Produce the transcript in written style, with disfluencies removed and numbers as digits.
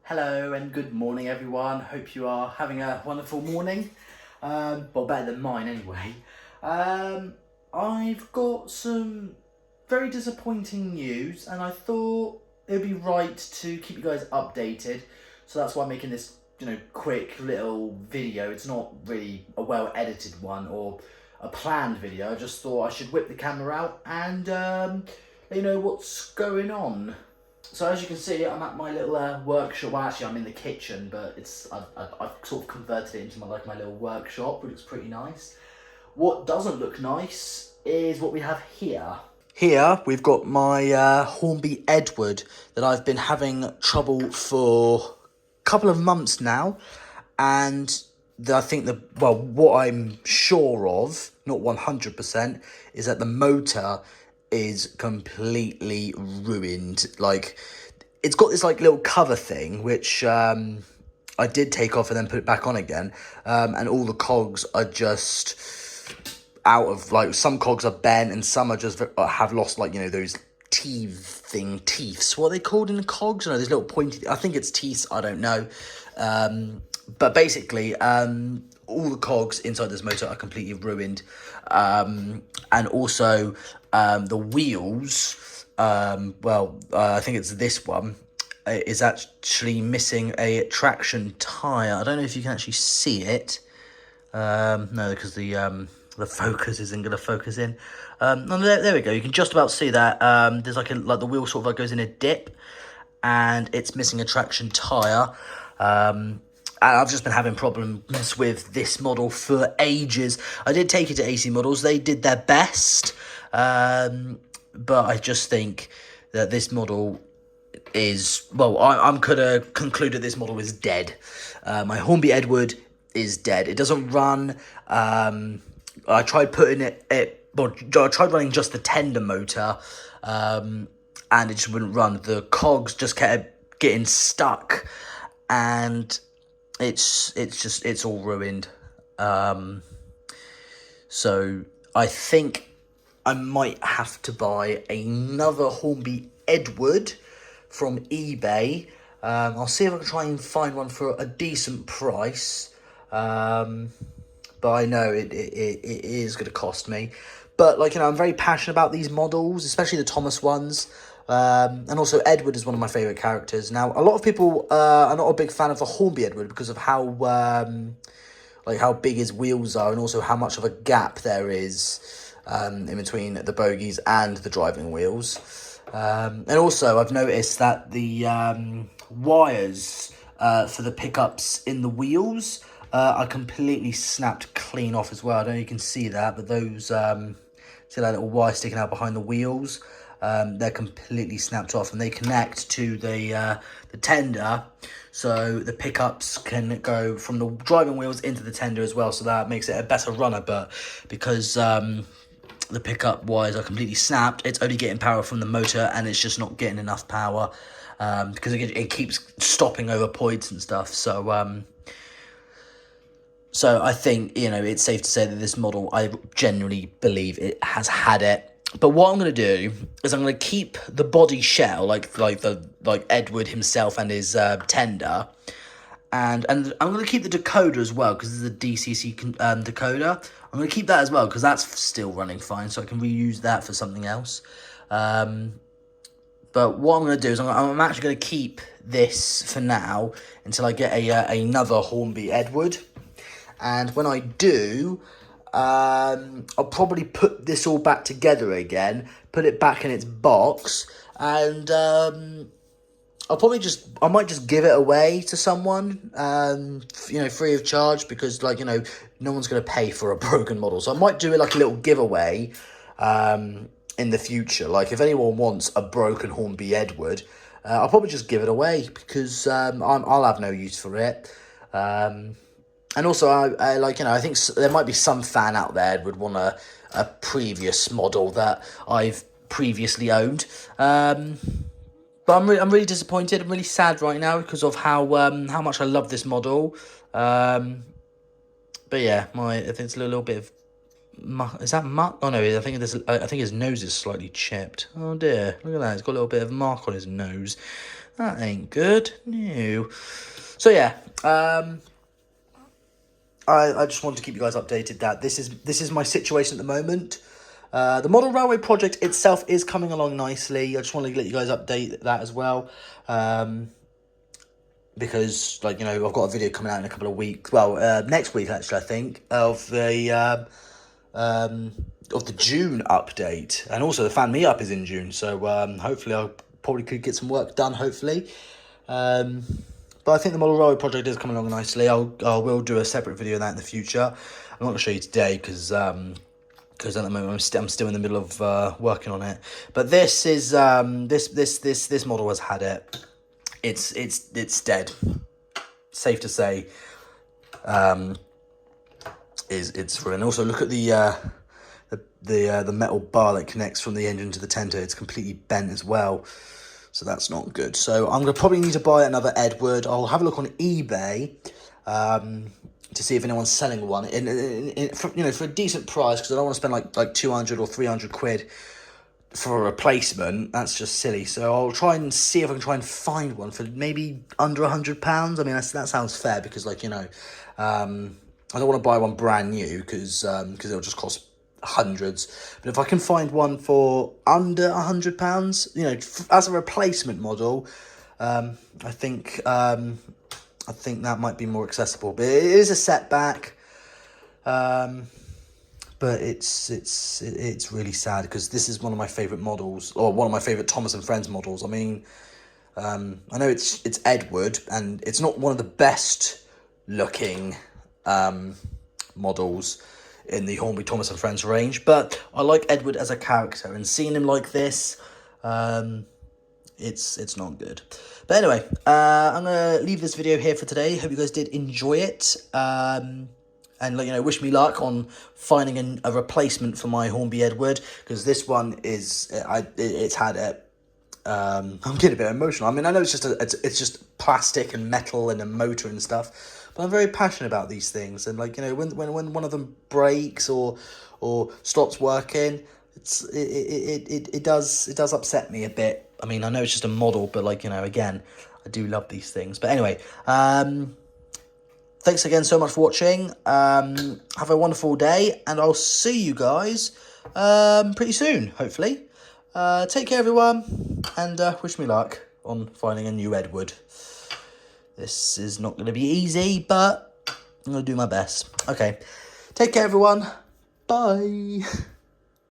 Hello and good morning everyone. Hope you are having a wonderful morning. Well, better than mine anyway. I've got some very disappointing news and I thought it would be right to keep you guys updated. So that's why I'm making this, quick little video. It's not really a well edited one or a planned video. I just thought I should whip the camera out and let you know what's going on. So as you can see, I'm at my little workshop. Well, actually, I'm in the kitchen, but I've sort of converted it into my little workshop, which looks pretty nice. What doesn't look nice is what we have here. Here we've got my Hornby Edward that I've been having trouble for a couple of months now, and I think what I'm sure of, not 100%, is that the motor is completely ruined. Like, it's got this little cover thing which I did take off and then put it back on again, and all the cogs are just out of, some cogs are bent and some are just have lost those teeths. What are they called in the cogs? These little pointy, I think it's teeth, I don't know, but basically all the cogs inside this motor are completely ruined, and also the wheels, I think it's this one, is actually missing a traction tyre. I don't know if you can actually see it. No, because the focus isn't going to focus in. No, there we go. You can just about see that. There's the wheel sort of goes in a dip, and it's missing a traction tyre. And I've just been having problems with this model for ages. I did take it to AC Models. They did their best. But I just think that this model is, I'm going to conclude that this model is dead. My Hornby Edward is dead. It doesn't run. I tried putting I tried running just the tender motor, and it just wouldn't run. The cogs just kept getting stuck, and it's all ruined. So I think I might have to buy another Hornby Edward from eBay. I'll see if I can try and find one for a decent price. But I know it is going to cost me. But, I'm very passionate about these models, especially the Thomas ones. And also Edward is one of my favourite characters. Now, a lot of people are not a big fan of the Hornby Edward because of how big his wheels are and also how much of a gap there is in between the bogies and the driving wheels. And also, I've noticed that the wires for the pickups in the wheels are completely snapped clean off as well. I don't know if you can see that, but those, see that little wire sticking out behind the wheels? They're completely snapped off, and they connect to the tender, so the pickups can go from the driving wheels into the tender as well, so that makes it a better runner. But because the pickup wires are completely snapped, it's only getting power from the motor, and it's just not getting enough power, because it keeps stopping over points and stuff. So I think, it's safe to say that this model, I genuinely believe it has had it. But what I'm going to do is I'm going to keep the body shell, like Edward himself and his tender, and I'm going to keep the decoder as well, because this is a DCC decoder. I'm going to keep that as well because that's still running fine, so I can reuse that for something else. But what I'm going to do is I'm actually going to keep this for now until I get another Hornby Edward. And when I do, I'll probably put this all back together again, put it back in its box, and I might just give it away to someone, free of charge, because no one's going to pay for a broken model. So I might do it like a little giveaway in the future. Like, if anyone wants a broken Hornby Edward, I'll probably just give it away, because I'll have no use for it. And also, I think there might be some fan out there that would want a previous model that I've previously owned. But I'm really disappointed. I'm really sad right now because of how much I love this model. But yeah, I think it's a little bit of muck. Is that muck? Oh no, I think his nose is slightly chipped. Oh dear, look at that. He's got a little bit of mark on his nose. That ain't good. No. So yeah, I just wanted to keep you guys updated that this is my situation at the moment. The model railway project itself is coming along nicely. I just want to let you guys update that as well. Because, like, you know, I've got a video coming out in a couple of weeks. Well, next week, actually, I think, of the June update. And also the Fan Me Up is in June. So hopefully I'll probably could get some work done, hopefully. But I think the model railway project is coming along nicely. I will do a separate video on that in the future. I'm not going to show you today because at the moment I'm still in the middle of working on it. But this is this model has had it. It's dead. Safe to say. It's ruined. Also, look at the metal bar that connects from the engine to the tender. It's completely bent as well. So that's not good. So I'm going to probably need to buy another Edward. I'll have a look on eBay to see if anyone's selling one for a decent price, because I don't want to spend like 200 or 300 quid for a replacement. That's just silly. So I'll try and see if I can try and find one for maybe under £100. I mean, that sounds fair, because, like, you know, I don't want to buy one brand new because it'll just cost hundreds. But if I can find one for under £100, you know, as a replacement model, I think that might be more accessible. But it is a setback. But it's really sad, because this is one of my favourite models, or one of my favourite Thomas and Friends models. I mean, I know it's Edward, and it's not one of the best looking models in the Hornby Thomas and Friends range, but I like Edward as a character, and seeing him like this, it's not good. But anyway, I'm gonna leave this video here for today. Hope you guys did enjoy it. And, like, you know, wish me luck on finding a replacement for my Hornby Edward, because this one it's had it. I'm getting a bit emotional. I mean, I know it's just plastic and metal and a motor and stuff, but I'm very passionate about these things. And, like, you know, when one of them breaks or stops working, it does upset me a bit. I mean, I know it's just a model, but, like, you know, again, I do love these things. But anyway, thanks again so much for watching. Have a wonderful day, and I'll see you guys pretty soon, hopefully. Take care, everyone, and wish me luck on finding a new Edward. This is not going to be easy, but I'm going to do my best. Okay, take care, everyone. Bye.